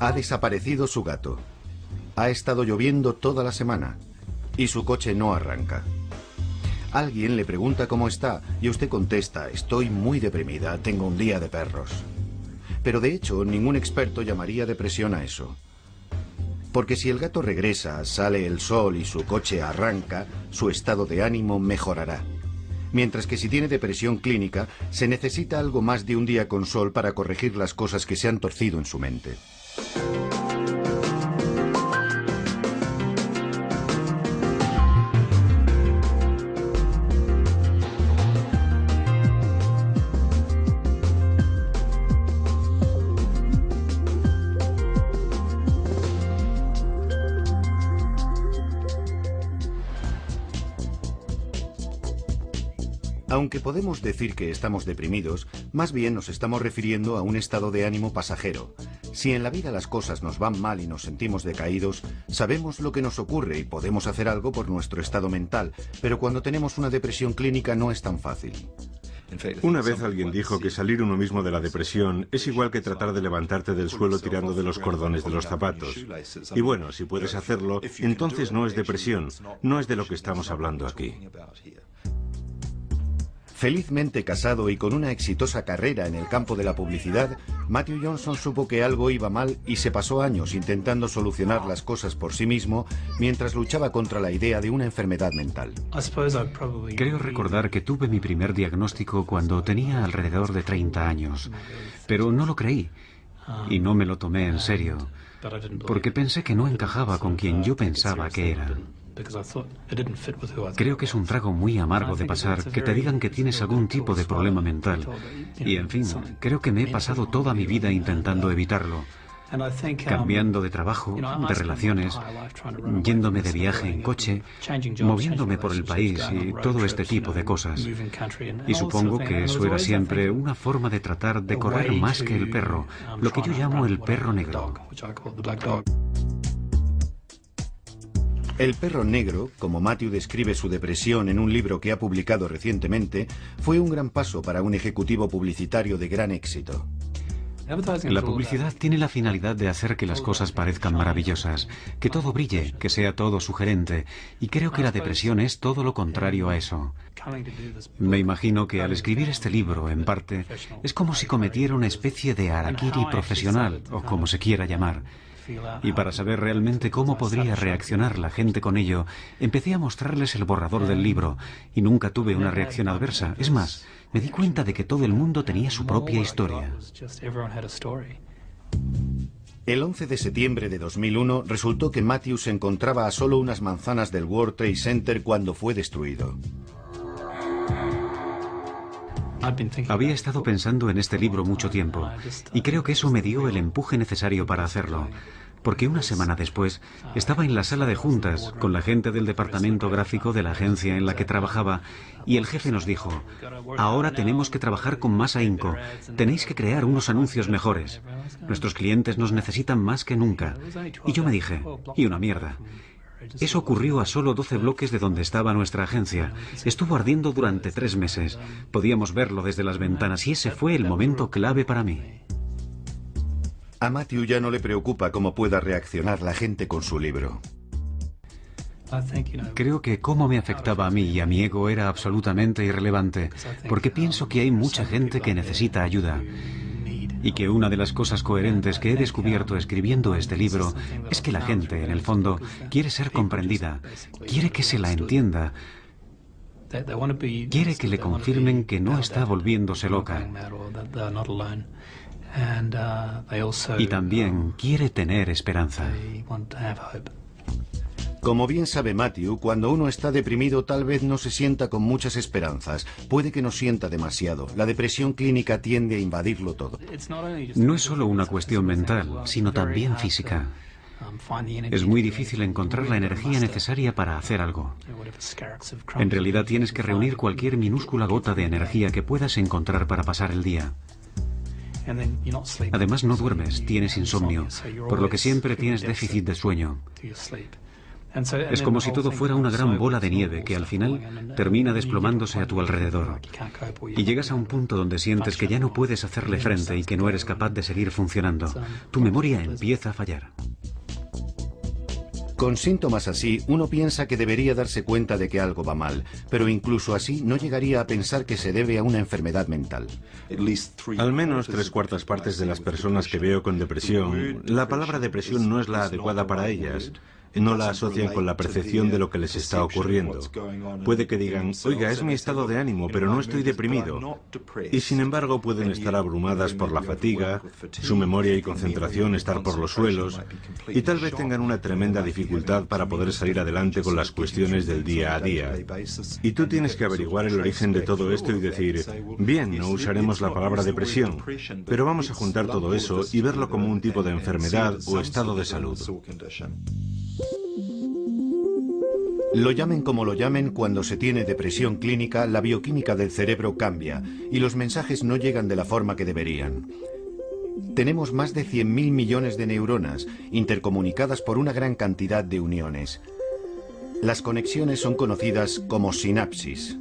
Ha desaparecido su gato. Ha estado lloviendo toda la semana y su coche no arranca. Alguien le pregunta cómo está y usted contesta: estoy muy deprimida, tengo un día de perros. Pero de hecho, ningún experto llamaría depresión a eso. Porque si el gato regresa, sale el sol y su coche arranca, su estado de ánimo mejorará. Mientras que si tiene depresión clínica, se necesita algo más de un día con sol para corregir las cosas que se han torcido en su mente. Aunque podemos decir que estamos deprimidos, más bien nos estamos refiriendo a un estado de ánimo pasajero. Si en la vida las cosas nos van mal y nos sentimos decaídos, sabemos lo que nos ocurre y podemos hacer algo por nuestro estado mental, pero cuando tenemos una depresión clínica no es tan fácil. Una vez alguien dijo que salir uno mismo de la depresión es igual que tratar de levantarte del suelo tirando de los cordones de los zapatos. Y bueno, si puedes hacerlo, entonces no es depresión, no es de lo que estamos hablando aquí. Felizmente casado y con una exitosa carrera en el campo de la publicidad, Matthew Johnson supo que algo iba mal y se pasó años intentando solucionar las cosas por sí mismo mientras luchaba contra la idea de una enfermedad mental. Creo recordar que tuve mi primer diagnóstico cuando tenía alrededor de 30 años, pero no lo creí y no me lo tomé en serio, porque pensé que no encajaba con quien yo pensaba que era. Creo que es un trago muy amargo de pasar que te digan que tienes algún tipo de problema mental. Y en fin, creo que me he pasado toda mi vida intentando evitarlo. Cambiando de trabajo, de relaciones, yéndome de viaje en coche, moviéndome por el país y todo este tipo de cosas. Y supongo que eso era siempre una forma de tratar de correr más que el perro, lo que yo llamo el perro negro. El perro negro, como Matthew describe su depresión en un libro que ha publicado recientemente, fue un gran paso para un ejecutivo publicitario de gran éxito. La publicidad tiene la finalidad de hacer que las cosas parezcan maravillosas, que todo brille, que sea todo sugerente, y creo que la depresión es todo lo contrario a eso. Me imagino que al escribir este libro, en parte, es como si cometiera una especie de harakiri profesional, o como se quiera llamar. Y para saber realmente cómo podría reaccionar la gente con ello, empecé a mostrarles el borrador del libro, y nunca tuve una reacción adversa. Es más, me di cuenta de que todo el mundo tenía su propia historia. El 11 de septiembre de 2001 resultó que Matthew se encontraba a solo unas manzanas del World Trade Center cuando fue destruido. Había estado pensando en este libro mucho tiempo, y creo que eso me dio el empuje necesario para hacerlo. Porque una semana después estaba en la sala de juntas con la gente del departamento gráfico de la agencia en la que trabajaba y el jefe nos dijo: ahora tenemos que trabajar con más ahínco, tenéis que crear unos anuncios mejores. Nuestros clientes nos necesitan más que nunca. Y yo me dije: y una mierda. Eso ocurrió a solo 12 bloques de donde estaba nuestra agencia. Estuvo ardiendo durante 3 meses. Podíamos verlo desde las ventanas y ese fue el momento clave para mí. A Matthew ya no le preocupa cómo pueda reaccionar la gente con su libro. Creo que cómo me afectaba a mí y a mi ego era absolutamente irrelevante, porque pienso que hay mucha gente que necesita ayuda. Y que una de las cosas coherentes que he descubierto escribiendo este libro es que la gente, en el fondo, quiere ser comprendida, quiere que se la entienda, quiere que le confirmen que no está volviéndose loca. Y también quiere tener esperanza. Como bien sabe Matthew, cuando uno está deprimido tal vez no se sienta con muchas esperanzas. Puede que no sienta demasiado. La depresión clínica tiende a invadirlo todo. No es solo una cuestión mental, sino también física. Es muy difícil encontrar la energía necesaria para hacer algo. En realidad tienes que reunir cualquier minúscula gota de energía que puedas encontrar para pasar el día. Además no duermes, tienes insomnio, por lo que siempre tienes déficit de sueño. Es como si todo fuera una gran bola de nieve que al final termina desplomándose a tu alrededor. Y llegas a un punto donde sientes que ya no puedes hacerle frente y que no eres capaz de seguir funcionando. Tu memoria empieza a fallar. Con síntomas así, uno piensa que debería darse cuenta de que algo va mal, pero incluso así no llegaría a pensar que se debe a una enfermedad mental. Al menos 3/4 partes de las personas que veo con depresión, la palabra depresión no es la adecuada para ellas. No la asocian con la percepción de lo que les está ocurriendo. Puede que digan, oiga, es mi estado de ánimo, pero no estoy deprimido. Y sin embargo pueden estar abrumadas por la fatiga, su memoria y concentración estar por los suelos, y tal vez tengan una tremenda dificultad para poder salir adelante con las cuestiones del día a día. Y tú tienes que averiguar el origen de todo esto y decir, bien, no usaremos la palabra depresión, pero vamos a juntar todo eso y verlo como un tipo de enfermedad o estado de salud. Lo llamen como lo llamen, cuando se tiene depresión clínica, la bioquímica del cerebro cambia y los mensajes no llegan de la forma que deberían. Tenemos más de 100.000 millones de neuronas, intercomunicadas por una gran cantidad de uniones. Las conexiones son conocidas como sinapsis.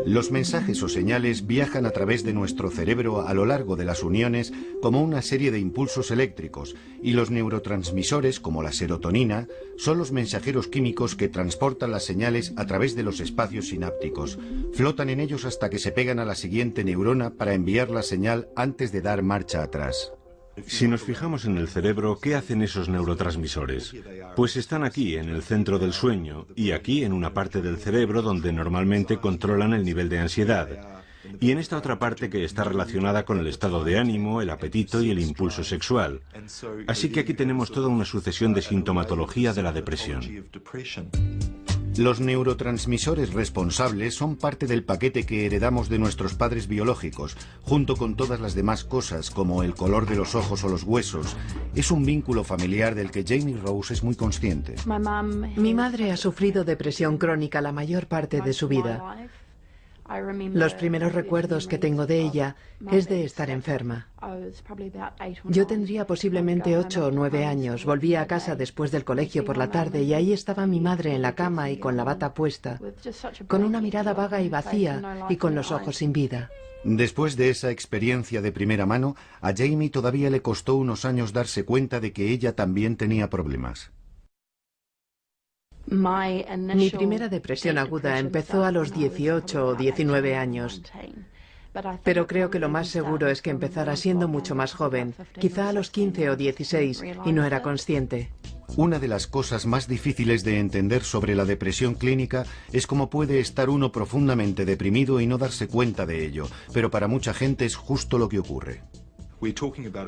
Los mensajes o señales viajan a través de nuestro cerebro a lo largo de las uniones como una serie de impulsos eléctricos, y los neurotransmisores, como la serotonina, son los mensajeros químicos que transportan las señales a través de los espacios sinápticos. Flotan en ellos hasta que se pegan a la siguiente neurona para enviar la señal antes de dar marcha atrás. Si nos fijamos en el cerebro, ¿qué hacen esos neurotransmisores? Pues están aquí, en el centro del sueño, y aquí en una parte del cerebro donde normalmente controlan el nivel de ansiedad, y en esta otra parte que está relacionada con el estado de ánimo, el apetito y el impulso sexual. Así que aquí tenemos toda una sucesión de sintomatología de la depresión. Los neurotransmisores responsables son parte del paquete que heredamos de nuestros padres biológicos, junto con todas las demás cosas, como el color de los ojos o los huesos. Es un vínculo familiar del que Jamie Rose es muy consciente. Mi madre ha sufrido depresión crónica la mayor parte de su vida. Los primeros recuerdos que tengo de ella es de estar enferma. Yo tendría posiblemente 8 o 9 años. Volvía a casa después del colegio por la tarde y ahí estaba mi madre en la cama y con la bata puesta, con una mirada vaga y vacía y con los ojos sin vida. Después de esa experiencia de primera mano, a Jamie todavía le costó unos años darse cuenta de que ella también tenía problemas. Mi primera depresión aguda empezó a los 18 o 19 años, pero creo que lo más seguro es que empezara siendo mucho más joven, quizá a los 15 o 16, y no era consciente. Una de las cosas más difíciles de entender sobre la depresión clínica es cómo puede estar uno profundamente deprimido y no darse cuenta de ello, pero para mucha gente es justo lo que ocurre.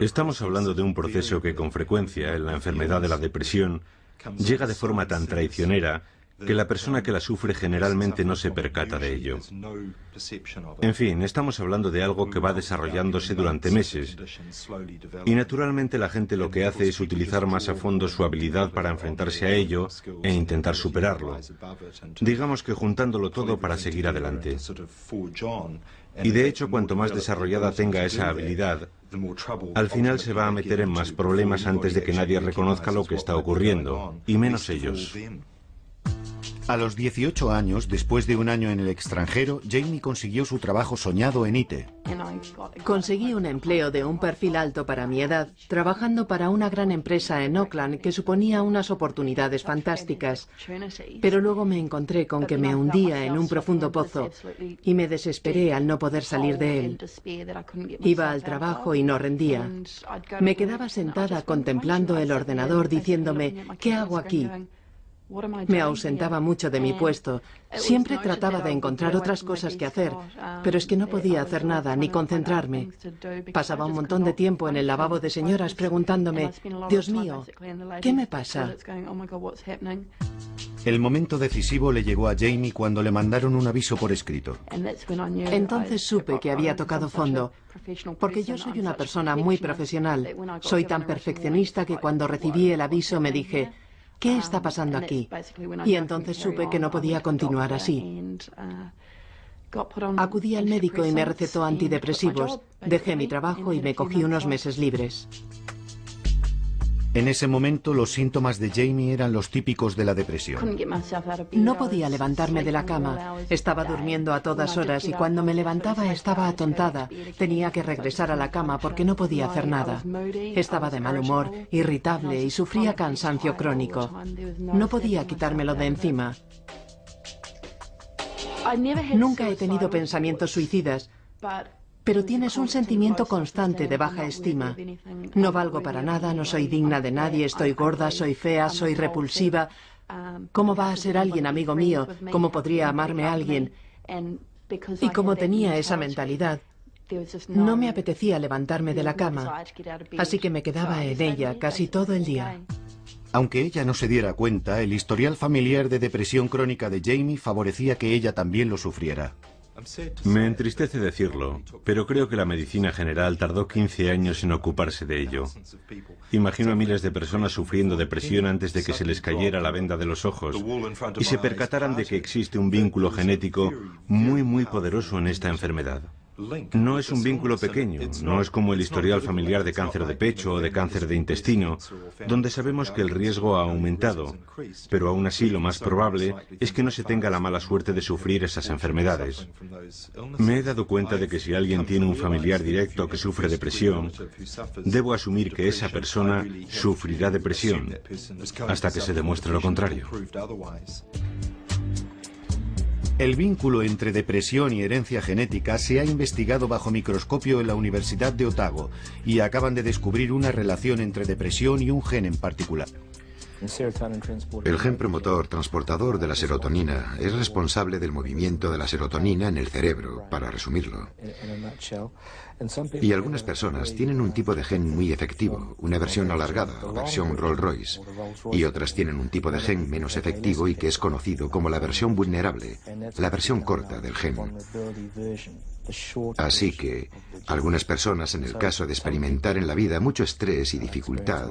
Estamos hablando de un proceso que con frecuencia en la enfermedad de la depresión llega de forma tan traicionera que la persona que la sufre generalmente no se percata de ello. En fin, estamos hablando de algo que va desarrollándose durante meses, y naturalmente la gente lo que hace es utilizar más a fondo su habilidad para enfrentarse a ello e intentar superarlo. Digamos que juntándolo todo para seguir adelante. Y de hecho, cuanto más desarrollada tenga esa habilidad, al final se va a meter en más problemas antes de que nadie reconozca lo que está ocurriendo, y menos ellos. A los 18 años, después de un año en el extranjero, Jamie consiguió su trabajo soñado en IT. Conseguí un empleo de un perfil alto para mi edad, trabajando para una gran empresa en Auckland que suponía unas oportunidades fantásticas. Pero luego me encontré con que me hundía en un profundo pozo y me desesperé al no poder salir de él. Iba al trabajo y no rendía. Me quedaba sentada contemplando el ordenador diciéndome, ¿qué hago aquí? Me ausentaba mucho de mi puesto. Siempre trataba de encontrar otras cosas que hacer, pero es que no podía hacer nada ni concentrarme. Pasaba un montón de tiempo en el lavabo de señoras preguntándome, Dios mío, ¿qué me pasa? El momento decisivo le llegó a Jamie cuando le mandaron un aviso por escrito. Entonces supe que había tocado fondo, porque yo soy una persona muy profesional. Soy tan perfeccionista que cuando recibí el aviso me dije, ¿qué está pasando aquí? Y entonces supe que no podía continuar así. Acudí al médico y me recetó antidepresivos. Dejé mi trabajo y me cogí unos meses libres. En ese momento los síntomas de Jamie eran los típicos de la depresión. No podía levantarme de la cama. Estaba durmiendo a todas horas y cuando me levantaba estaba atontada. Tenía que regresar a la cama porque no podía hacer nada. Estaba de mal humor, irritable y sufría cansancio crónico. No podía quitármelo de encima. Nunca he tenido pensamientos suicidas, pero tienes un sentimiento constante de baja estima. No valgo para nada, no soy digna de nadie, estoy gorda, soy fea, soy repulsiva. ¿Cómo va a ser alguien amigo mío? ¿Cómo podría amarme alguien? Y como tenía esa mentalidad, no me apetecía levantarme de la cama, así que me quedaba en ella casi todo el día. Aunque ella no se diera cuenta, el historial familiar de depresión crónica de Jamie favorecía que ella también lo sufriera. Me entristece decirlo, pero creo que la medicina general tardó 15 años en ocuparse de ello. Imagino a miles de personas sufriendo depresión antes de que se les cayera la venda de los ojos y se percataran de que existe un vínculo genético muy poderoso en esta enfermedad. No es un vínculo pequeño, no es como el historial familiar de cáncer de pecho o de cáncer de intestino, donde sabemos que el riesgo ha aumentado, pero aún así lo más probable es que no se tenga la mala suerte de sufrir esas enfermedades. Me he dado cuenta de que si alguien tiene un familiar directo que sufre depresión, debo asumir que esa persona sufrirá depresión hasta que se demuestre lo contrario. El vínculo entre depresión y herencia genética se ha investigado bajo microscopio en la Universidad de Otago y acaban de descubrir una relación entre depresión y un gen en particular. El gen promotor transportador de la serotonina es responsable del movimiento de la serotonina en el cerebro, para resumirlo. Y algunas personas tienen un tipo de gen muy efectivo, una versión alargada o versión Rolls-Royce, y otras tienen un tipo de gen menos efectivo y que es conocido como la versión vulnerable, la versión corta del gen. Así que algunas personas, en el caso de experimentar en la vida mucho estrés y dificultad,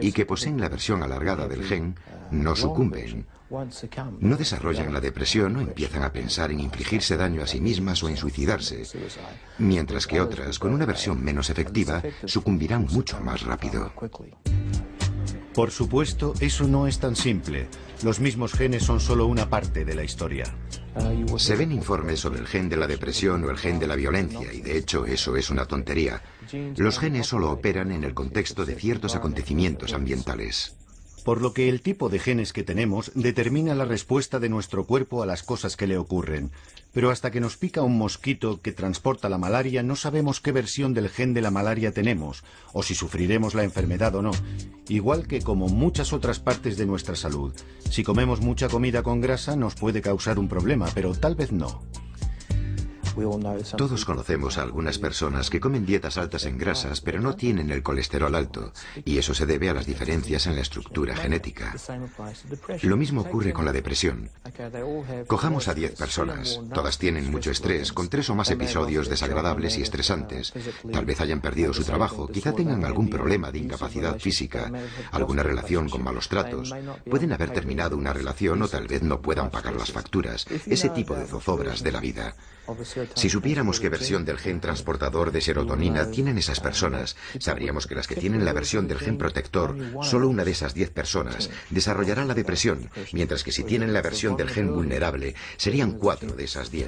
y que poseen la versión alargada del gen, no sucumben. No desarrollan la depresión o empiezan a pensar en infligirse daño a sí mismas o en suicidarse, mientras que otras, con una versión menos efectiva, sucumbirán mucho más rápido. Por supuesto, eso no es tan simple. Los mismos genes son solo una parte de la historia. Se ven informes sobre el gen de la depresión o el gen de la violencia, y de hecho eso es una tontería. Los genes solo operan en el contexto de ciertos acontecimientos ambientales. Por lo que el tipo de genes que tenemos determina la respuesta de nuestro cuerpo a las cosas que le ocurren. Pero hasta que nos pica un mosquito que transporta la malaria, no sabemos qué versión del gen de la malaria tenemos, o si sufriremos la enfermedad o no. Igual que como muchas otras partes de nuestra salud. Si comemos mucha comida con grasa nos puede causar un problema, pero tal vez no. Todos conocemos a algunas personas que comen dietas altas en grasas, pero no tienen el colesterol alto, y eso se debe a las diferencias en la estructura genética. Lo mismo ocurre con la depresión. Cojamos a 10 personas, todas tienen mucho estrés, con 3 o más episodios desagradables y estresantes. Tal vez hayan perdido su trabajo, quizá tengan algún problema de incapacidad física, alguna relación con malos tratos, pueden haber terminado una relación o tal vez no puedan pagar las facturas, ese tipo de zozobras de la vida. Si supiéramos qué versión del gen transportador de serotonina tienen esas personas, sabríamos que las que tienen la versión del gen protector, solo una de esas 10 personas desarrollará la depresión, mientras que si tienen la versión del gen vulnerable, serían 4 de esas 10.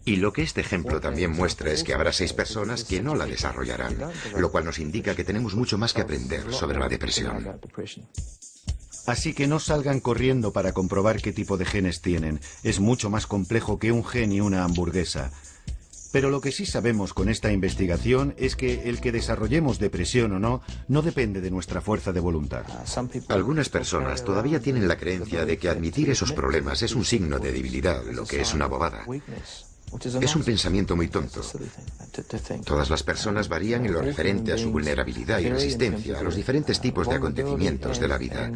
Y lo que este ejemplo también muestra es que habrá 6 personas que no la desarrollarán, lo cual nos indica que tenemos mucho más que aprender sobre la depresión. Así que no salgan corriendo para comprobar qué tipo de genes tienen. Es mucho más complejo que un gen y una hamburguesa. Pero lo que sí sabemos con esta investigación es que el que desarrollemos depresión o no, no depende de nuestra fuerza de voluntad. Algunas personas todavía tienen la creencia de que admitir esos problemas es un signo de debilidad, lo que es una bobada. Es un pensamiento muy tonto. Todas las personas varían en lo referente a su vulnerabilidad y resistencia a los diferentes tipos de acontecimientos de la vida.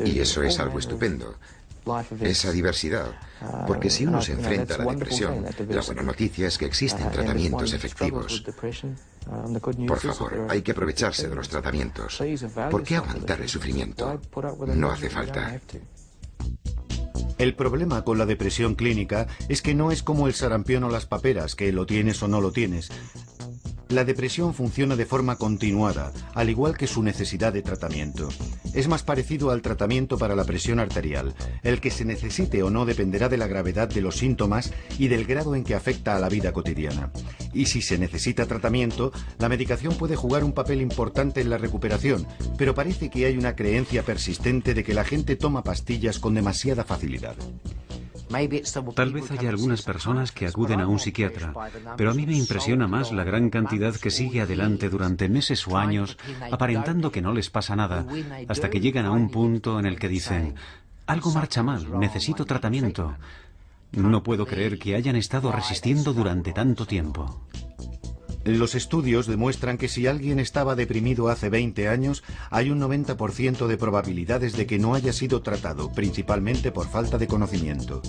Y eso es algo estupendo. Esa diversidad, porque si uno se enfrenta a la depresión, la buena noticia es que existen tratamientos efectivos. Por favor, hay que aprovecharse de los tratamientos. ¿Por qué aguantar el sufrimiento? No hace falta. El problema con la depresión clínica es que no es como el sarampión o las paperas, que lo tienes o no lo tienes. La depresión funciona de forma continuada, al igual que su necesidad de tratamiento. Es más parecido al tratamiento para la presión arterial. El que se necesite o no dependerá de la gravedad de los síntomas y del grado en que afecta a la vida cotidiana. Y si se necesita tratamiento, la medicación puede jugar un papel importante en la recuperación, pero parece que hay una creencia persistente de que la gente toma pastillas con demasiada facilidad. Tal vez haya algunas personas que acuden a un psiquiatra, pero a mí me impresiona más la gran cantidad que sigue adelante durante meses o años, aparentando que no les pasa nada, hasta que llegan a un punto en el que dicen: algo marcha mal, necesito tratamiento. No puedo creer que hayan estado resistiendo durante tanto tiempo. Los estudios demuestran que si alguien estaba deprimido hace 20 años, hay un 90% de probabilidades de que no haya sido tratado, principalmente por falta de conocimiento.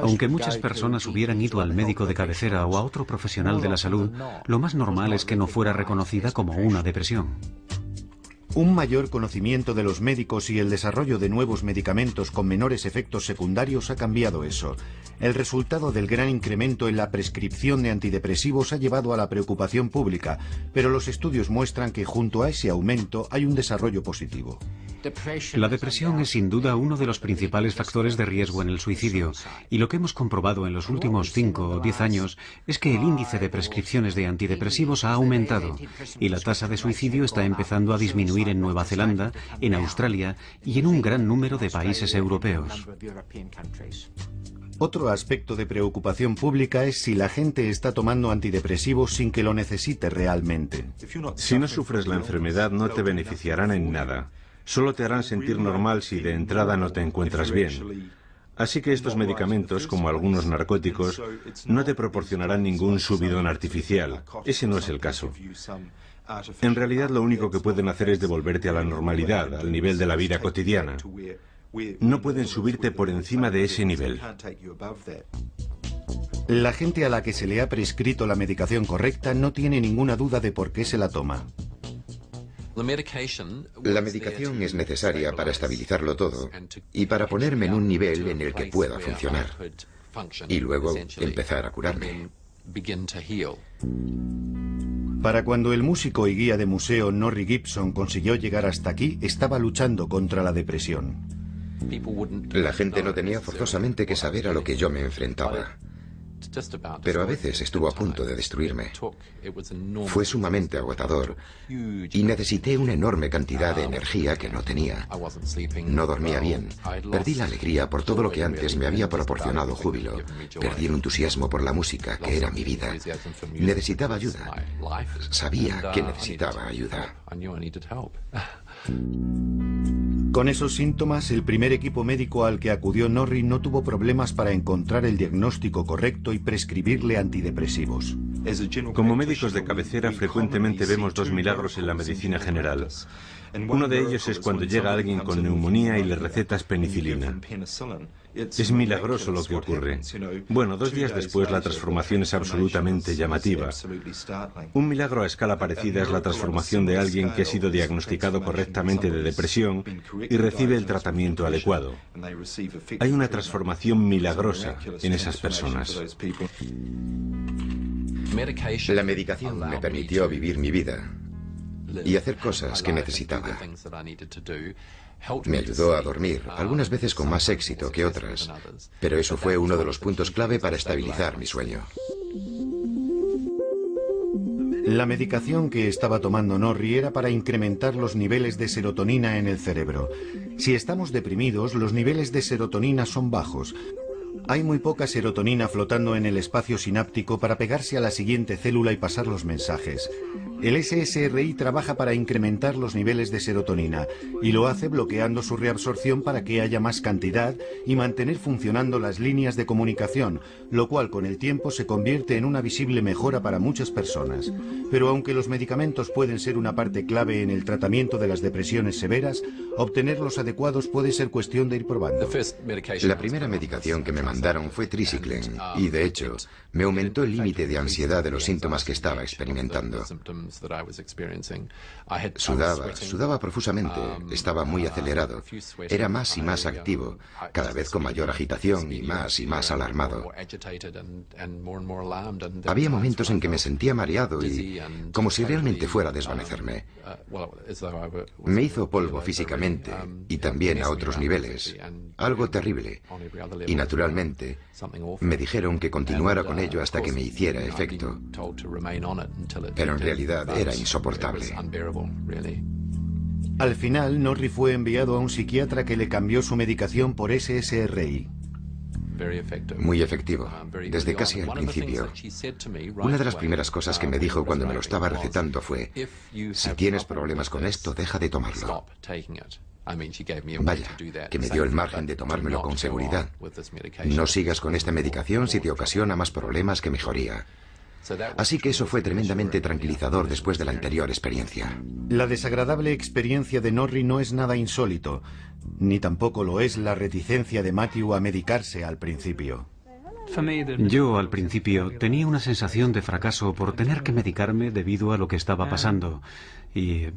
Aunque muchas personas hubieran ido al médico de cabecera o a otro profesional de la salud, lo más normal es que no fuera reconocida como una depresión. Un mayor conocimiento de los médicos y el desarrollo de nuevos medicamentos con menores efectos secundarios ha cambiado eso. El resultado del gran incremento en la prescripción de antidepresivos ha llevado a la preocupación pública, pero los estudios muestran que junto a ese aumento hay un desarrollo positivo. La depresión es sin duda uno de los principales factores de riesgo en el suicidio, y lo que hemos comprobado en los últimos 5 o 10 años es que el índice de prescripciones de antidepresivos ha aumentado, y la tasa de suicidio está empezando a disminuir en Nueva Zelanda, en Australia y en un gran número de países europeos. Otro aspecto de preocupación pública es si la gente está tomando antidepresivos sin que lo necesite realmente. Si no sufres la enfermedad, no te beneficiarán en nada. Solo te harán sentir normal si de entrada no te encuentras bien. Así que estos medicamentos, como algunos narcóticos, no te proporcionarán ningún subidón artificial. Ese no es el caso. En realidad, lo único que pueden hacer es devolverte a la normalidad, al nivel de la vida cotidiana. No pueden subirte por encima de ese nivel. La gente a la que se le ha prescrito la medicación correcta no tiene ninguna duda de por qué se la toma. La medicación es necesaria para estabilizarlo todo y para ponerme en un nivel en el que pueda funcionar y luego empezar a curarme. Para cuando el músico y guía de museo Norrie Gibson consiguió llegar hasta aquí, estaba luchando contra la depresión. La gente no tenía forzosamente que saber a lo que yo me enfrentaba, pero a veces estuvo a punto de destruirme. Fue sumamente agotador y necesité una enorme cantidad de energía que no tenía. No dormía bien, perdí la alegría por todo lo que antes me había proporcionado júbilo, perdí el entusiasmo por la música, que era mi vida. Necesitaba ayuda. Sabía que necesitaba ayuda. Con esos síntomas, el primer equipo médico al que acudió Norrie no tuvo problemas para encontrar el diagnóstico correcto y prescribirle antidepresivos. Como médicos de cabecera, frecuentemente vemos dos milagros en la medicina general. Uno de ellos es cuando llega alguien con neumonía y le recetas penicilina. Es milagroso lo que ocurre. Bueno, 2 días después la transformación es absolutamente llamativa. Un milagro a escala parecida es la transformación de alguien que ha sido diagnosticado correctamente de depresión y recibe el tratamiento adecuado. Hay una transformación milagrosa en esas personas. La medicación me permitió vivir mi vida y hacer cosas que necesitaba. Me ayudó a dormir, algunas veces con más éxito que otras, pero eso fue uno de los puntos clave para estabilizar mi sueño. La medicación que estaba tomando Norrie era para incrementar los niveles de serotonina en el cerebro. Si estamos deprimidos, los niveles de serotonina son bajos. Hay muy poca serotonina flotando en el espacio sináptico para pegarse a la siguiente célula y pasar los mensajes. El SSRI trabaja para incrementar los niveles de serotonina y lo hace bloqueando su reabsorción para que haya más cantidad y mantener funcionando las líneas de comunicación, lo cual con el tiempo se convierte en una visible mejora para muchas personas. Pero aunque los medicamentos pueden ser una parte clave en el tratamiento de las depresiones severas, obtener los adecuados puede ser cuestión de ir probando. La primera medicación que me mandaron fue Triciclen y, de hecho, me aumentó el límite de ansiedad de los síntomas que estaba experimentando. Sudaba profusamente, estaba muy acelerado, era más y más activo, cada vez con mayor agitación y más alarmado. Había momentos en que me sentía mareado y como si realmente fuera a desvanecerme. Me hizo polvo físicamente y también a otros niveles, algo terrible. Y naturalmente me dijeron que continuara con ello hasta que me hiciera efecto. Pero en realidad era insoportable. Al final, Norrie fue enviado a un psiquiatra que le cambió su medicación por SSRI. Muy efectivo, desde casi al principio. Una de las primeras cosas que me dijo cuando me lo estaba recetando fue: si tienes problemas con esto, deja de tomarlo. Vaya, que me dio el margen de tomármelo con seguridad. No sigas con esta medicación si te ocasiona más problemas que mejoría. Así que eso fue tremendamente tranquilizador después de la anterior experiencia. La desagradable experiencia de Norrie no es nada insólito, ni tampoco lo es la reticencia de Matthew a medicarse al principio. Yo, al principio, tenía una sensación de fracaso por tener que medicarme debido a lo que estaba pasando, y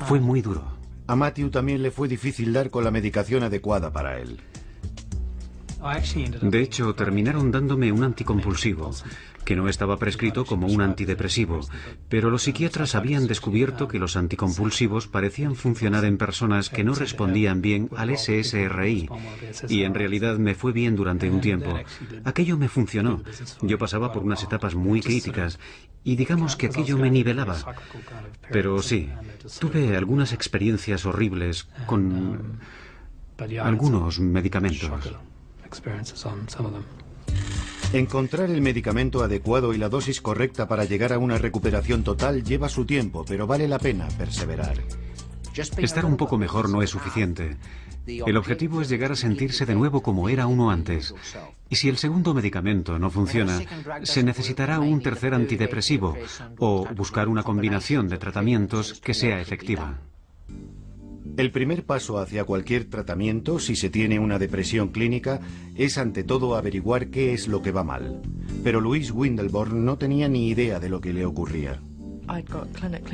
fue muy duro. A Matthew también le fue difícil dar con la medicación adecuada para él. De hecho, terminaron dándome un anticompulsivo, que no estaba prescrito como un antidepresivo, pero los psiquiatras habían descubierto que los anticompulsivos parecían funcionar en personas que no respondían bien al SSRI, y en realidad me fue bien durante un tiempo. Aquello me funcionó. Yo pasaba por unas etapas muy críticas, y digamos que aquello me nivelaba. Pero sí, tuve algunas experiencias horribles con algunos medicamentos. Encontrar el medicamento adecuado y la dosis correcta para llegar a una recuperación total lleva su tiempo, pero vale la pena perseverar. Estar un poco mejor no es suficiente. El objetivo es llegar a sentirse de nuevo como era uno antes. Y si el segundo medicamento no funciona, se necesitará un tercer antidepresivo o buscar una combinación de tratamientos que sea efectiva. El primer paso hacia cualquier tratamiento, si se tiene una depresión clínica, es ante todo averiguar qué es lo que va mal. Pero Louise Windelborn no tenía ni idea de lo que le ocurría.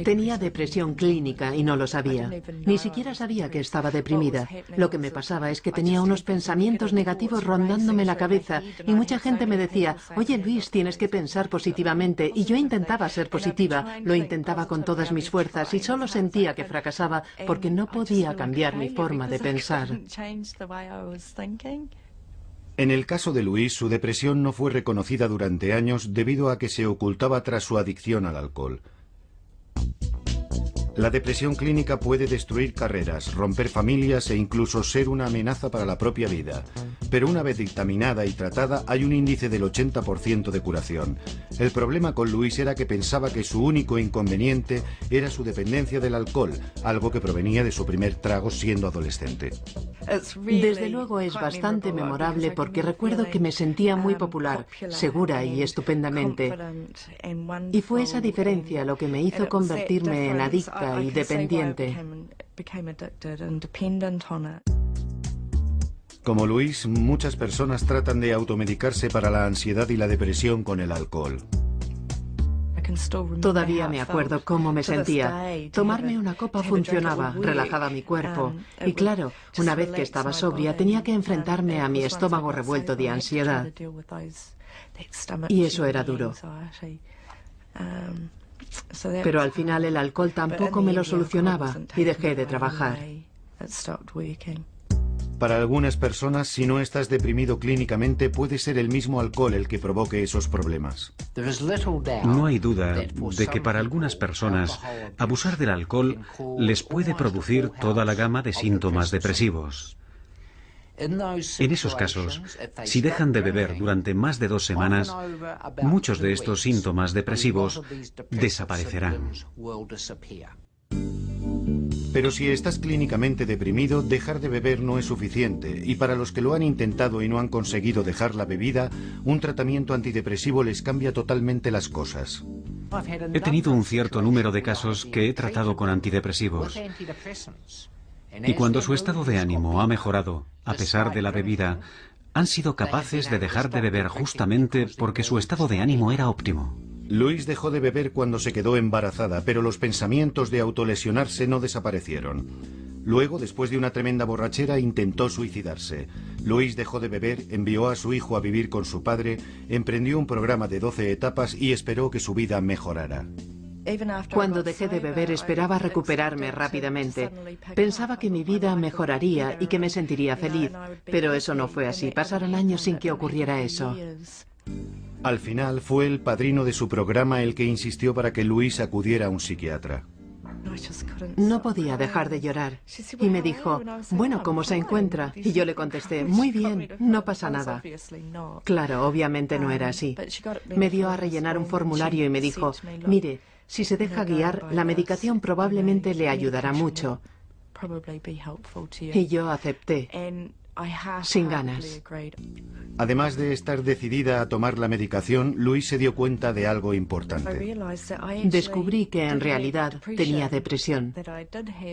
Tenía depresión clínica y no lo sabía. Ni siquiera sabía que estaba deprimida. Lo que me pasaba es que tenía unos pensamientos negativos rondándome la cabeza y mucha gente me decía: oye Luis, tienes que pensar positivamente. Y yo intentaba ser positiva, lo intentaba con todas mis fuerzas y solo sentía que fracasaba porque no podía cambiar mi forma de pensar. En el caso de Louise, su depresión no fue reconocida durante años debido a que se ocultaba tras su adicción al alcohol. La depresión clínica puede destruir carreras, romper familias e incluso ser una amenaza para la propia vida. Pero una vez dictaminada y tratada, hay un índice del 80% de curación. El problema con Louise era que pensaba que su único inconveniente era su dependencia del alcohol, algo que provenía de su primer trago siendo adolescente. Desde luego es bastante memorable porque recuerdo que me sentía muy popular, segura y estupendamente. Y fue esa diferencia lo que me hizo convertirme en adicta y dependiente. Como Louise, muchas personas tratan de automedicarse para la ansiedad y la depresión con el alcohol. Todavía me acuerdo cómo me sentía. Tomarme una copa funcionaba, relajaba mi cuerpo. Y claro, una vez que estaba sobria, tenía que enfrentarme a mi estómago revuelto de ansiedad. Y eso era duro. Pero al final el alcohol tampoco me lo solucionaba y dejé de trabajar. Para algunas personas, si no estás deprimido clínicamente, puede ser el mismo alcohol el que provoque esos problemas. No hay duda de que para algunas personas abusar del alcohol les puede producir toda la gama de síntomas depresivos. En esos casos, si dejan de beber durante más de 2 semanas, muchos de estos síntomas depresivos desaparecerán. Pero si estás clínicamente deprimido, dejar de beber no es suficiente, y para los que lo han intentado y no han conseguido dejar la bebida, un tratamiento antidepresivo les cambia totalmente las cosas. He tenido un cierto número de casos que he tratado con antidepresivos. Y cuando su estado de ánimo ha mejorado, a pesar de la bebida, han sido capaces de dejar de beber justamente porque su estado de ánimo era óptimo. Louise dejó de beber cuando se quedó embarazada, pero los pensamientos de autolesionarse no desaparecieron. Luego, después de una tremenda borrachera, intentó suicidarse. Louise dejó de beber, envió a su hijo a vivir con su padre, emprendió un programa de 12 etapas y esperó que su vida mejorara. Cuando dejé de beber esperaba recuperarme rápidamente. Pensaba que mi vida mejoraría y que me sentiría feliz, pero eso no fue así. Pasaron años sin que ocurriera eso. Al final fue el padrino de su programa el que insistió para que Louise acudiera a un psiquiatra. No podía dejar de llorar. Y me dijo, bueno, ¿cómo se encuentra? Y yo le contesté, muy bien, no pasa nada. Claro, obviamente no era así. Me dio a rellenar un formulario y me dijo, mire, si se deja guiar, la medicación probablemente le ayudará mucho. Y yo acepté, sin ganas. Además de estar decidida a tomar la medicación, Louise se dio cuenta de algo importante. Descubrí que en realidad tenía depresión,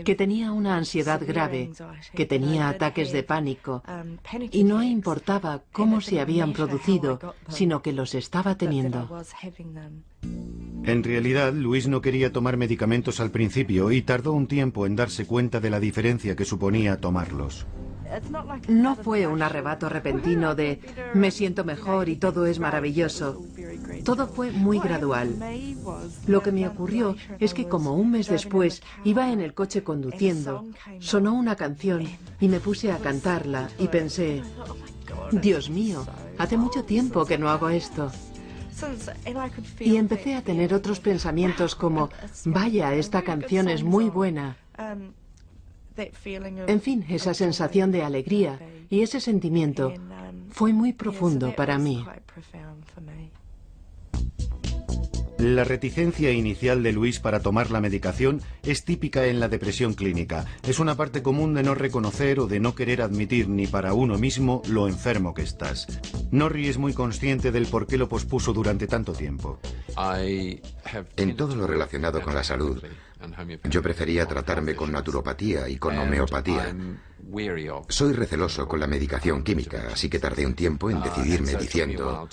que tenía una ansiedad grave, que tenía ataques de pánico, y no importaba cómo se habían producido, sino que los estaba teniendo. En realidad, Louise no quería tomar medicamentos al principio y tardó un tiempo en darse cuenta de la diferencia que suponía tomarlos. No fue un arrebato repentino de me siento mejor y todo es maravilloso. Todo fue muy gradual. Lo que me ocurrió es que como un mes después iba en el coche conduciendo, sonó una canción y me puse a cantarla y pensé, Dios mío, hace mucho tiempo que no hago esto. Y empecé a tener otros pensamientos como, vaya, esta canción es muy buena. En fin, esa sensación de alegría y ese sentimiento fue muy profundo para mí. La reticencia inicial de Louise para tomar la medicación es típica en la depresión clínica. Es una parte común de no reconocer o de no querer admitir ni para uno mismo lo enfermo que estás. Norrie es muy consciente del por qué lo pospuso durante tanto tiempo. En todo lo relacionado con la salud, yo prefería tratarme con naturopatía y con homeopatía. Soy receloso con la medicación química, así que tardé un tiempo en decidirme diciendo,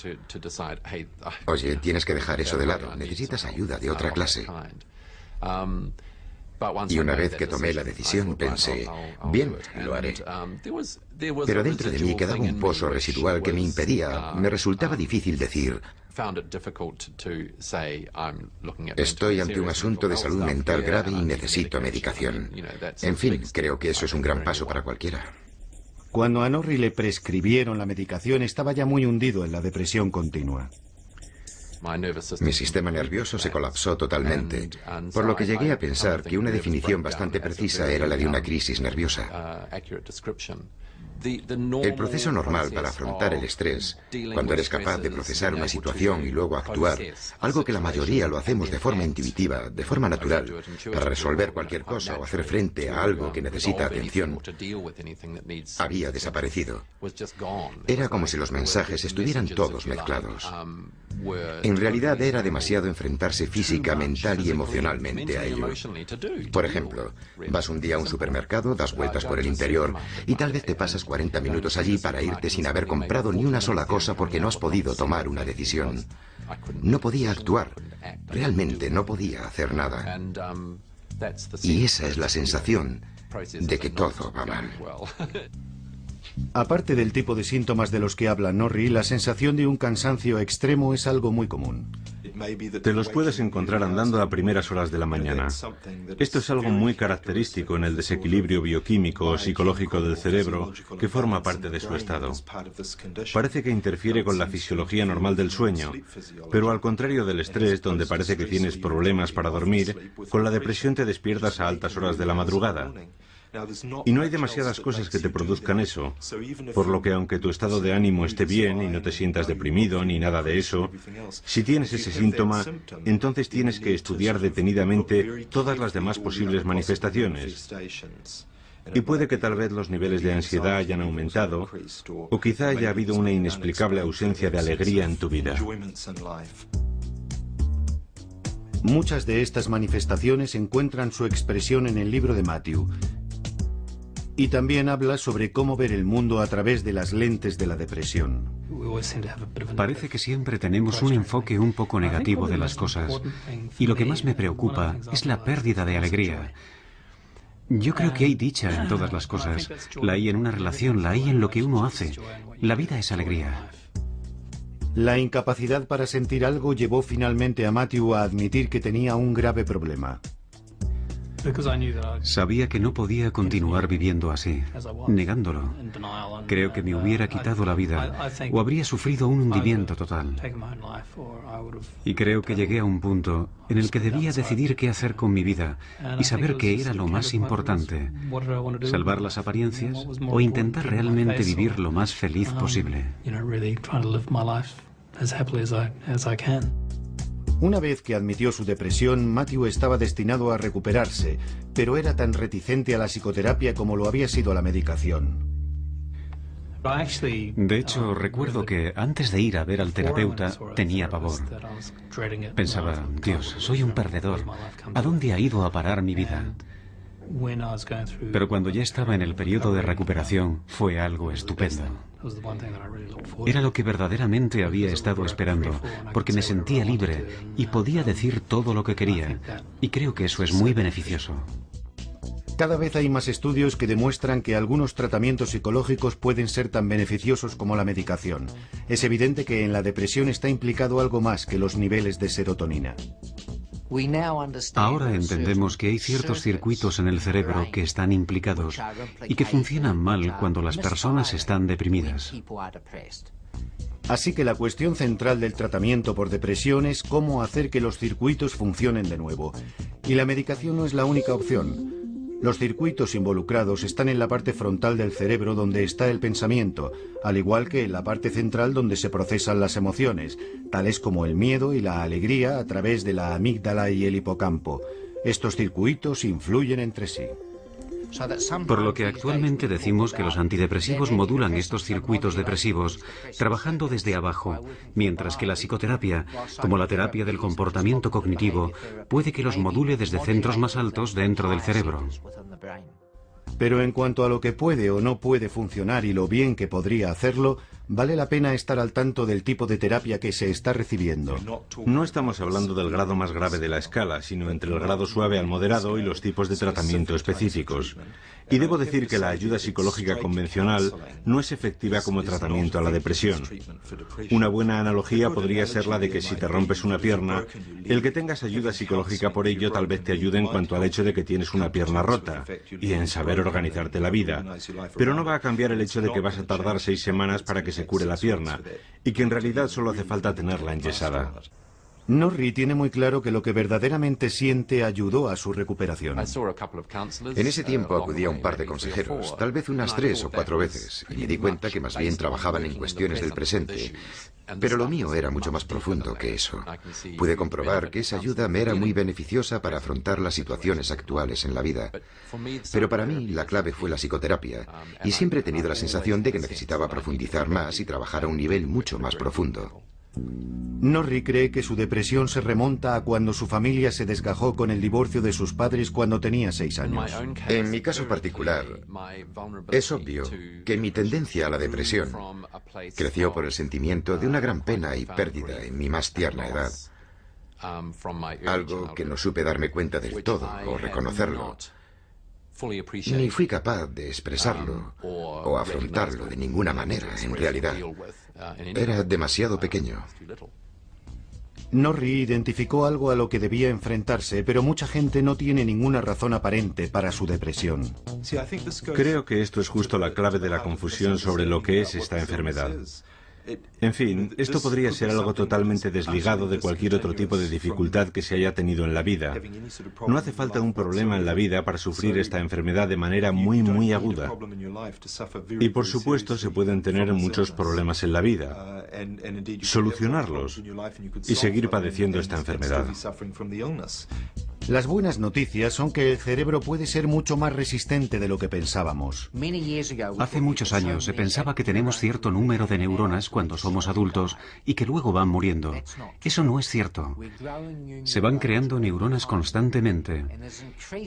oye, tienes que dejar eso de lado, necesitas ayuda de otra clase. Y una vez que tomé la decisión pensé, bien, lo haré. Pero dentro de mí quedaba un pozo residual que me impedía, me resultaba difícil decir, estoy ante un asunto de salud mental grave y necesito medicación. En fin, creo que eso es un gran paso para cualquiera. Cuando a Norrie le prescribieron la medicación, estaba ya muy hundido en la depresión continua. Mi sistema nervioso se colapsó totalmente, por lo que llegué a pensar que una definición bastante precisa era la de una crisis nerviosa. El proceso normal para afrontar el estrés, cuando eres capaz de procesar una situación y luego actuar, algo que la mayoría lo hacemos de forma intuitiva, de forma natural, para resolver cualquier cosa o hacer frente a algo que necesita atención, había desaparecido. Era como si los mensajes estuvieran todos mezclados. En realidad era demasiado enfrentarse física, mental y emocionalmente a ello. Por ejemplo, vas un día a un supermercado, das vueltas por el interior y tal vez te pasas 40 minutos allí para irte sin haber comprado ni una sola cosa porque no has podido tomar una decisión. No podía actuar. Realmente no podía hacer nada. Y esa es la sensación de que todo va mal. Aparte del tipo de síntomas de los que habla Norrie, la sensación de un cansancio extremo es algo muy común. Te los puedes encontrar andando a primeras horas de la mañana. Esto es algo muy característico en el desequilibrio bioquímico o psicológico del cerebro que forma parte de su estado. Parece que interfiere con la fisiología normal del sueño, pero al contrario del estrés, donde parece que tienes problemas para dormir, con la depresión te despiertas a altas horas de la madrugada. Y no hay demasiadas cosas que te produzcan eso, por lo que aunque tu estado de ánimo esté bien y no te sientas deprimido ni nada de eso, si tienes ese síntoma, entonces tienes que estudiar detenidamente todas las demás posibles manifestaciones. Y puede que tal vez los niveles de ansiedad hayan aumentado, o quizá haya habido una inexplicable ausencia de alegría en tu vida. Muchas de estas manifestaciones encuentran su expresión en el libro de Matthew. Y también habla sobre cómo ver el mundo a través de las lentes de la depresión. Parece que siempre tenemos un enfoque un poco negativo de las cosas, y lo que más me preocupa es la pérdida de alegría. Yo creo que hay dicha en todas las cosas. La hay en una relación, la hay en lo que uno hace. La vida es alegría. La incapacidad para sentir algo llevó finalmente a Matthew a admitir que tenía un grave problema. Sabía que no podía continuar viviendo así, negándolo. Creo que me hubiera quitado la vida o habría sufrido un hundimiento total. Y creo que llegué a un punto en el que debía decidir qué hacer con mi vida y saber qué era lo más importante: salvar las apariencias o intentar realmente vivir lo más feliz posible. Una vez que admitió su depresión, Matthew estaba destinado a recuperarse, pero era tan reticente a la psicoterapia como lo había sido a la medicación. De hecho, recuerdo que antes de ir a ver al terapeuta tenía pavor. Pensaba, Dios, soy un perdedor. ¿A dónde ha ido a parar mi vida? Pero cuando ya estaba en el periodo de recuperación, fue algo estupendo. Era lo que verdaderamente había estado esperando, porque me sentía libre y podía decir todo lo que quería, y creo que eso es muy beneficioso. Cada vez hay más estudios que demuestran que algunos tratamientos psicológicos pueden ser tan beneficiosos como la medicación. Es evidente que en la depresión está implicado algo más que los niveles de serotonina. Ahora entendemos que hay ciertos circuitos en el cerebro que están implicados y que funcionan mal cuando las personas están deprimidas. Así que la cuestión central del tratamiento por depresión es cómo hacer que los circuitos funcionen de nuevo. Y la medicación no es la única opción. Los circuitos involucrados están en la parte frontal del cerebro donde está el pensamiento, al igual que en la parte central donde se procesan las emociones, tales como el miedo y la alegría a través de la amígdala y el hipocampo. Estos circuitos influyen entre sí. Por lo que actualmente decimos que los antidepresivos modulan estos circuitos depresivos, trabajando desde abajo, mientras que la psicoterapia, como la terapia del comportamiento cognitivo, puede que los module desde centros más altos dentro del cerebro. Pero en cuanto a lo que puede o no puede funcionar y lo bien que podría hacerlo, vale la pena estar al tanto del tipo de terapia que se está recibiendo. No estamos hablando del grado más grave de la escala, sino entre el grado suave al moderado y los tipos de tratamiento específicos. Y debo decir que la ayuda psicológica convencional no es efectiva como tratamiento a la depresión. Una buena analogía podría ser la de que si te rompes una pierna, el que tengas ayuda psicológica por ello tal vez te ayude en cuanto al hecho de que tienes una pierna rota y en saber organizarte la vida. Pero no va a cambiar el hecho de que vas a tardar 6 semanas para que se cure la pierna y que en realidad solo hace falta tenerla enyesada. Norrie tiene muy claro que lo que verdaderamente siente ayudó a su recuperación. En ese tiempo acudí a un par de consejeros, tal vez unas 3 o 4 veces, y me di cuenta que más bien trabajaban en cuestiones del presente. Pero lo mío era mucho más profundo que eso. Pude comprobar que esa ayuda me era muy beneficiosa para afrontar las situaciones actuales en la vida. Pero para mí la clave fue la psicoterapia, y siempre he tenido la sensación de que necesitaba profundizar más y trabajar a un nivel mucho más profundo. Norrie cree que su depresión se remonta a cuando su familia se desgajó con el divorcio de sus padres cuando tenía 6 años. En mi caso particular, es obvio que mi tendencia a la depresión creció por el sentimiento de una gran pena y pérdida en mi más tierna edad. Algo que no supe darme cuenta del todo o reconocerlo. Ni fui capaz de expresarlo o afrontarlo de ninguna manera, en realidad. Era demasiado pequeño. Norrie identificó algo a lo que debía enfrentarse, pero mucha gente no tiene ninguna razón aparente para su depresión. Creo que esto es justo la clave de la confusión sobre lo que es esta enfermedad. En fin, esto podría ser algo totalmente desligado de cualquier otro tipo de dificultad que se haya tenido en la vida. No hace falta un problema en la vida para sufrir esta enfermedad de manera muy aguda. Y por supuesto se pueden tener muchos problemas en la vida, solucionarlos y seguir padeciendo esta enfermedad. Las buenas noticias son que el cerebro puede ser mucho más resistente de lo que pensábamos. Hace muchos años se pensaba que tenemos cierto número de neuronas cuando somos adultos y que luego van muriendo. Eso no es cierto. Se van creando neuronas constantemente.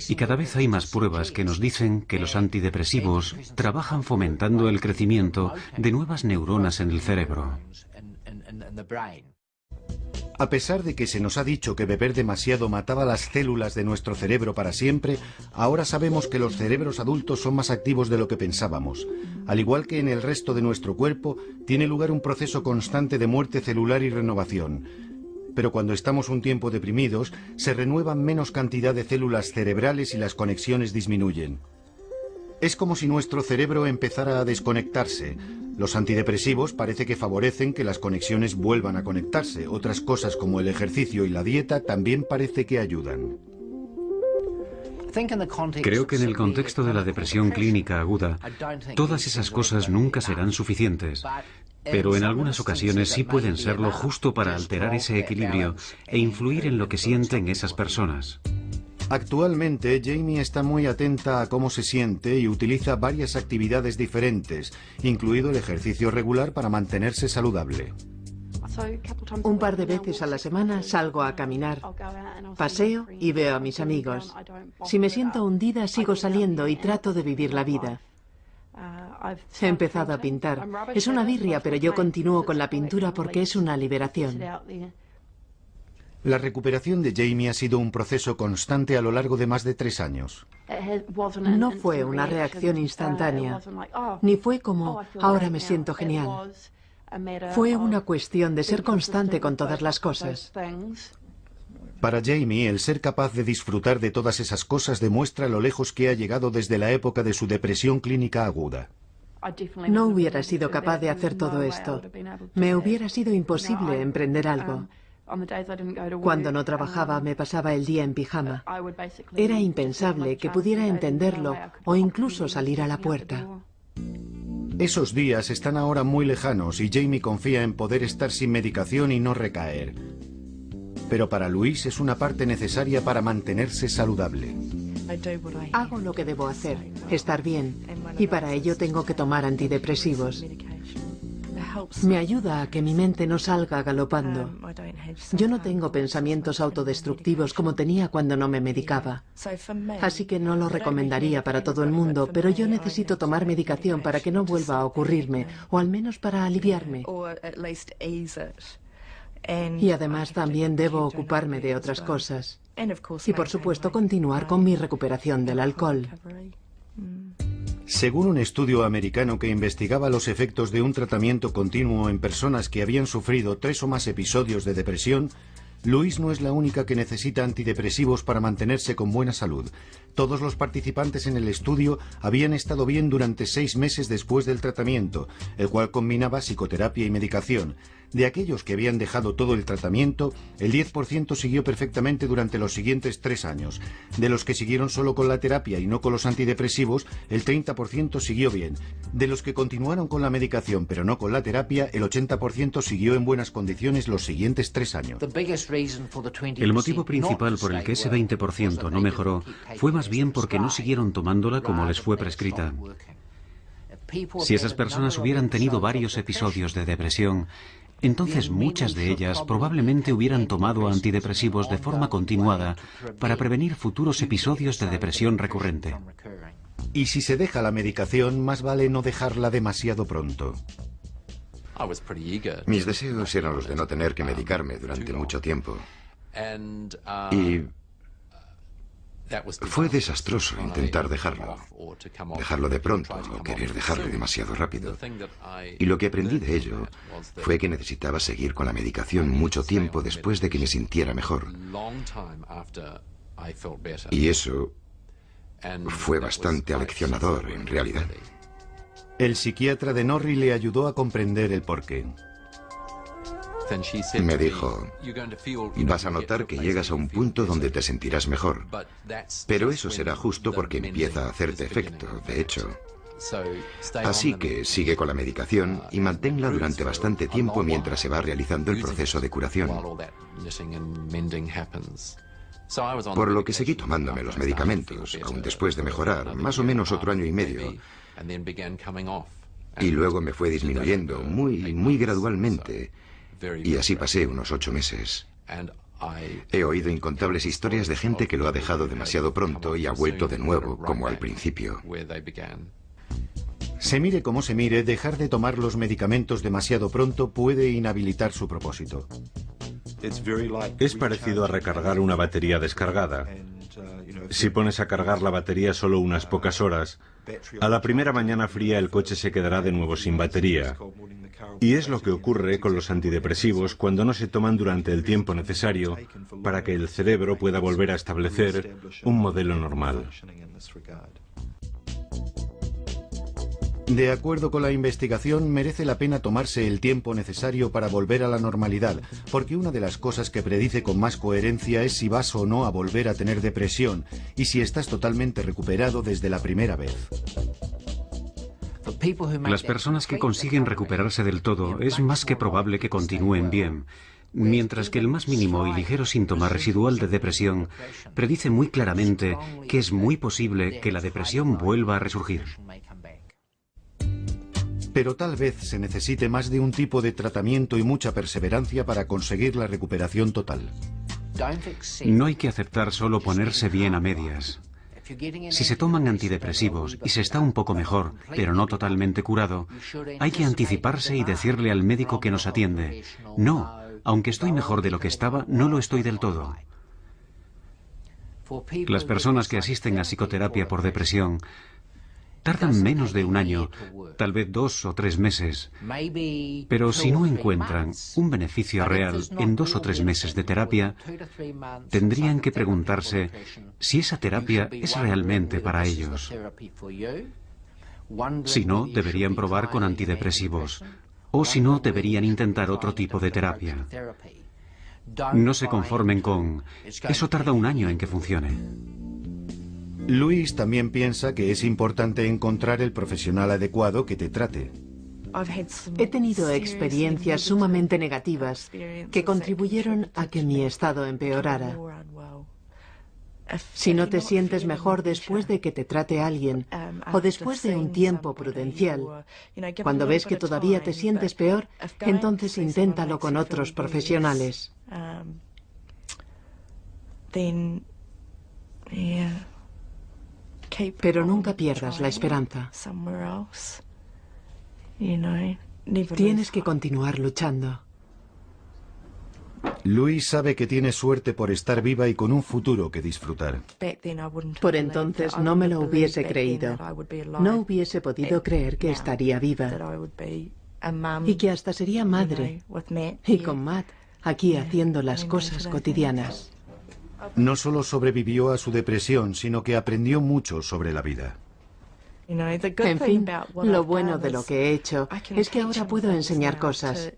Y cada vez hay más pruebas que nos dicen que los antidepresivos trabajan fomentando el crecimiento de nuevas neuronas en el cerebro. A pesar de que se nos ha dicho que beber demasiado mataba las células de nuestro cerebro para siempre, ahora sabemos que los cerebros adultos son más activos de lo que pensábamos. Al igual que en el resto de nuestro cuerpo, tiene lugar un proceso constante de muerte celular y renovación. Pero cuando estamos un tiempo deprimidos, se renuevan menos cantidad de células cerebrales y las conexiones disminuyen. Es como si nuestro cerebro empezara a desconectarse. Los antidepresivos parece que favorecen que las conexiones vuelvan a conectarse. Otras cosas como el ejercicio y la dieta también parece que ayudan. Creo que en el contexto de la depresión clínica aguda, todas esas cosas nunca serán suficientes. Pero en algunas ocasiones sí pueden serlo justo para alterar ese equilibrio e influir en lo que sienten esas personas. Actualmente, Jamie está muy atenta a cómo se siente y utiliza varias actividades diferentes, incluido el ejercicio regular para mantenerse saludable. Un par de veces a la semana salgo a caminar, paseo y veo a mis amigos. Si me siento hundida, sigo saliendo y trato de vivir la vida. He empezado a pintar. Es una birria, pero yo continúo con la pintura porque es una liberación. La recuperación de Jamie ha sido un proceso constante a lo largo de más de 3 años. No fue una reacción instantánea, ni fue como, ahora me siento genial. Fue una cuestión de ser constante con todas las cosas. Para Jamie, el ser capaz de disfrutar de todas esas cosas demuestra lo lejos que ha llegado desde la época de su depresión clínica aguda. No hubiera sido capaz de hacer todo esto. Me hubiera sido imposible emprender algo. Cuando no trabajaba me pasaba el día en pijama. Era impensable que pudiera entenderlo o incluso salir a la puerta. Esos días están ahora muy lejanos y Jamie confía en poder estar sin medicación y no recaer. Pero para Louise es una parte necesaria para mantenerse saludable. Hago lo que debo hacer, estar bien, y para ello tengo que tomar antidepresivos. Me ayuda a que mi mente no salga galopando. Yo no tengo pensamientos autodestructivos como tenía cuando no me medicaba. Así que no lo recomendaría para todo el mundo, pero yo necesito tomar medicación para que no vuelva a ocurrirme, o al menos para aliviarme. Y además también debo ocuparme de otras cosas. Y por supuesto continuar con mi recuperación del alcohol. Según un estudio americano que investigaba los efectos de un tratamiento continuo en personas que habían sufrido 3 o más episodios de depresión, Louise no es la única que necesita antidepresivos para mantenerse con buena salud. Todos los participantes en el estudio habían estado bien durante 6 meses después del tratamiento, el cual combinaba psicoterapia y medicación. De aquellos que habían dejado todo el tratamiento, el 10% siguió perfectamente durante los siguientes 3 años. De los que siguieron solo con la terapia y no con los antidepresivos, el 30% siguió bien. De los que continuaron con la medicación pero no con la terapia, el 80% siguió en buenas condiciones los siguientes 3 años. El motivo principal por el que ese 20% no mejoró fue más bien porque no siguieron tomándola como les fue prescrita. Si esas personas hubieran tenido varios episodios de depresión, entonces muchas de ellas probablemente hubieran tomado antidepresivos de forma continuada para prevenir futuros episodios de depresión recurrente. Y si se deja la medicación, más vale no dejarla demasiado pronto. Mis deseos eran los de no tener que medicarme durante mucho tiempo. Y fue desastroso intentar dejarlo de pronto o querer dejarlo demasiado rápido. Y lo que aprendí de ello fue que necesitaba seguir con la medicación mucho tiempo después de que me sintiera mejor. Y eso fue bastante aleccionador en realidad. El psiquiatra de Norrie le ayudó a comprender el porqué. Me dijo, vas a notar que llegas a un punto donde te sentirás mejor, pero eso será justo porque empieza a hacerte efecto, de hecho. Así que sigue con la medicación y manténla durante bastante tiempo mientras se va realizando el proceso de curación. Por lo que seguí tomándome los medicamentos, aun después de mejorar, más o menos otro año y medio. Y luego me fue disminuyendo muy gradualmente. Y así pasé unos 8 meses. He oído incontables historias de gente que lo ha dejado demasiado pronto y ha vuelto de nuevo, como al principio. Se mire como se mire, dejar de tomar los medicamentos demasiado pronto puede inhabilitar su propósito. Es parecido a recargar una batería descargada. Si pones a cargar la batería solo unas pocas horas, a la primera mañana fría el coche se quedará de nuevo sin batería. Y es lo que ocurre con los antidepresivos cuando no se toman durante el tiempo necesario para que el cerebro pueda volver a establecer un modelo normal. De acuerdo con la investigación, merece la pena tomarse el tiempo necesario para volver a la normalidad, porque una de las cosas que predice con más coherencia es si vas o no a volver a tener depresión y si estás totalmente recuperado desde la primera vez. Las personas que consiguen recuperarse del todo es más que probable que continúen bien, mientras que el más mínimo y ligero síntoma residual de depresión predice muy claramente que es muy posible que la depresión vuelva a resurgir. Pero tal vez se necesite más de un tipo de tratamiento y mucha perseverancia para conseguir la recuperación total. No hay que aceptar solo ponerse bien a medias. Si se toman antidepresivos y se está un poco mejor, pero no totalmente curado, hay que anticiparse y decirle al médico que nos atiende: no, aunque estoy mejor de lo que estaba, no lo estoy del todo. Las personas que asisten a psicoterapia por depresión tardan menos de un año, tal vez 2 o 3 meses, pero si no encuentran un beneficio real en 2 o 3 meses de terapia, tendrían que preguntarse si esa terapia es realmente para ellos. Si no, deberían probar con antidepresivos, o si no, deberían intentar otro tipo de terapia. No se conformen con "eso tarda un año en que funcione". Luis también piensa que es importante encontrar el profesional adecuado que te trate. He tenido experiencias sumamente negativas que contribuyeron a que mi estado empeorara. Si no te sientes mejor después de que te trate alguien o después de un tiempo prudencial, cuando ves que todavía te sientes peor, entonces inténtalo con otros profesionales. Pero nunca pierdas la esperanza. Tienes que continuar luchando. Luis sabe que tiene suerte por estar viva y con un futuro que disfrutar. Por entonces no me lo hubiese creído. No hubiese podido creer que estaría viva. Y que hasta sería madre. Y con Matt, aquí haciendo las cosas cotidianas. No solo sobrevivió a su depresión, sino que aprendió mucho sobre la vida. En fin, lo bueno de lo que he hecho es que ahora puedo enseñar cosas.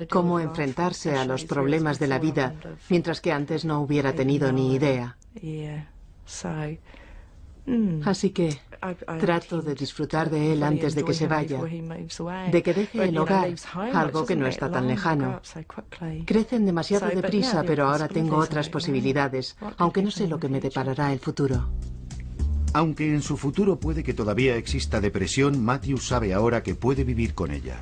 Cómo enfrentarse a los problemas de la vida, mientras que antes no hubiera tenido ni idea. Así que trato de disfrutar de él antes de que se vaya, de que deje el hogar, algo que no está tan lejano. Crecen demasiado deprisa, pero ahora tengo otras posibilidades, aunque no sé lo que me deparará el futuro. Aunque en su futuro puede que todavía exista depresión, Matthew sabe ahora que puede vivir con ella.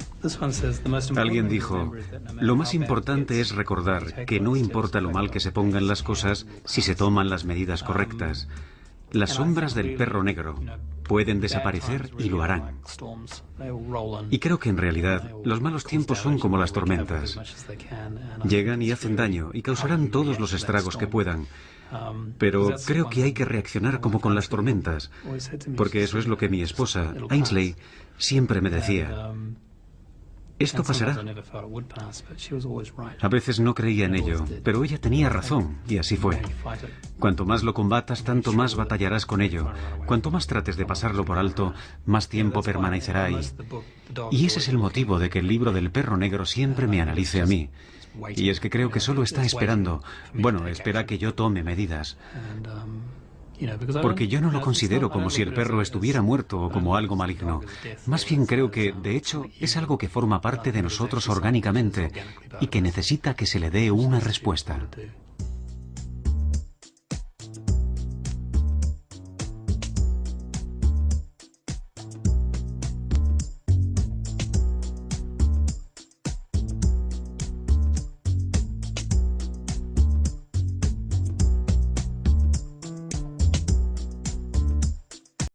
Alguien dijo: lo más importante es recordar que no importa lo mal que se pongan las cosas si se toman las medidas correctas. Las sombras del perro negro pueden desaparecer y lo harán. Y creo que en realidad los malos tiempos son como las tormentas. Llegan y hacen daño y causarán todos los estragos que puedan. Pero creo que hay que reaccionar como con las tormentas, porque eso es lo que mi esposa, Ainsley, siempre me decía. Esto pasará. A veces no creía en ello, pero ella tenía razón, y así fue. Cuanto más lo combatas, tanto más batallarás con ello. Cuanto más trates de pasarlo por alto, más tiempo permanecerá ahí. Y ese es el motivo de que el libro del perro negro siempre me analice a mí. Y es que creo que solo está esperando. Bueno, espera que yo tome medidas. Porque yo no lo considero como si el perro estuviera muerto o como algo maligno. Más bien creo que, de hecho, es algo que forma parte de nosotros orgánicamente y que necesita que se le dé una respuesta.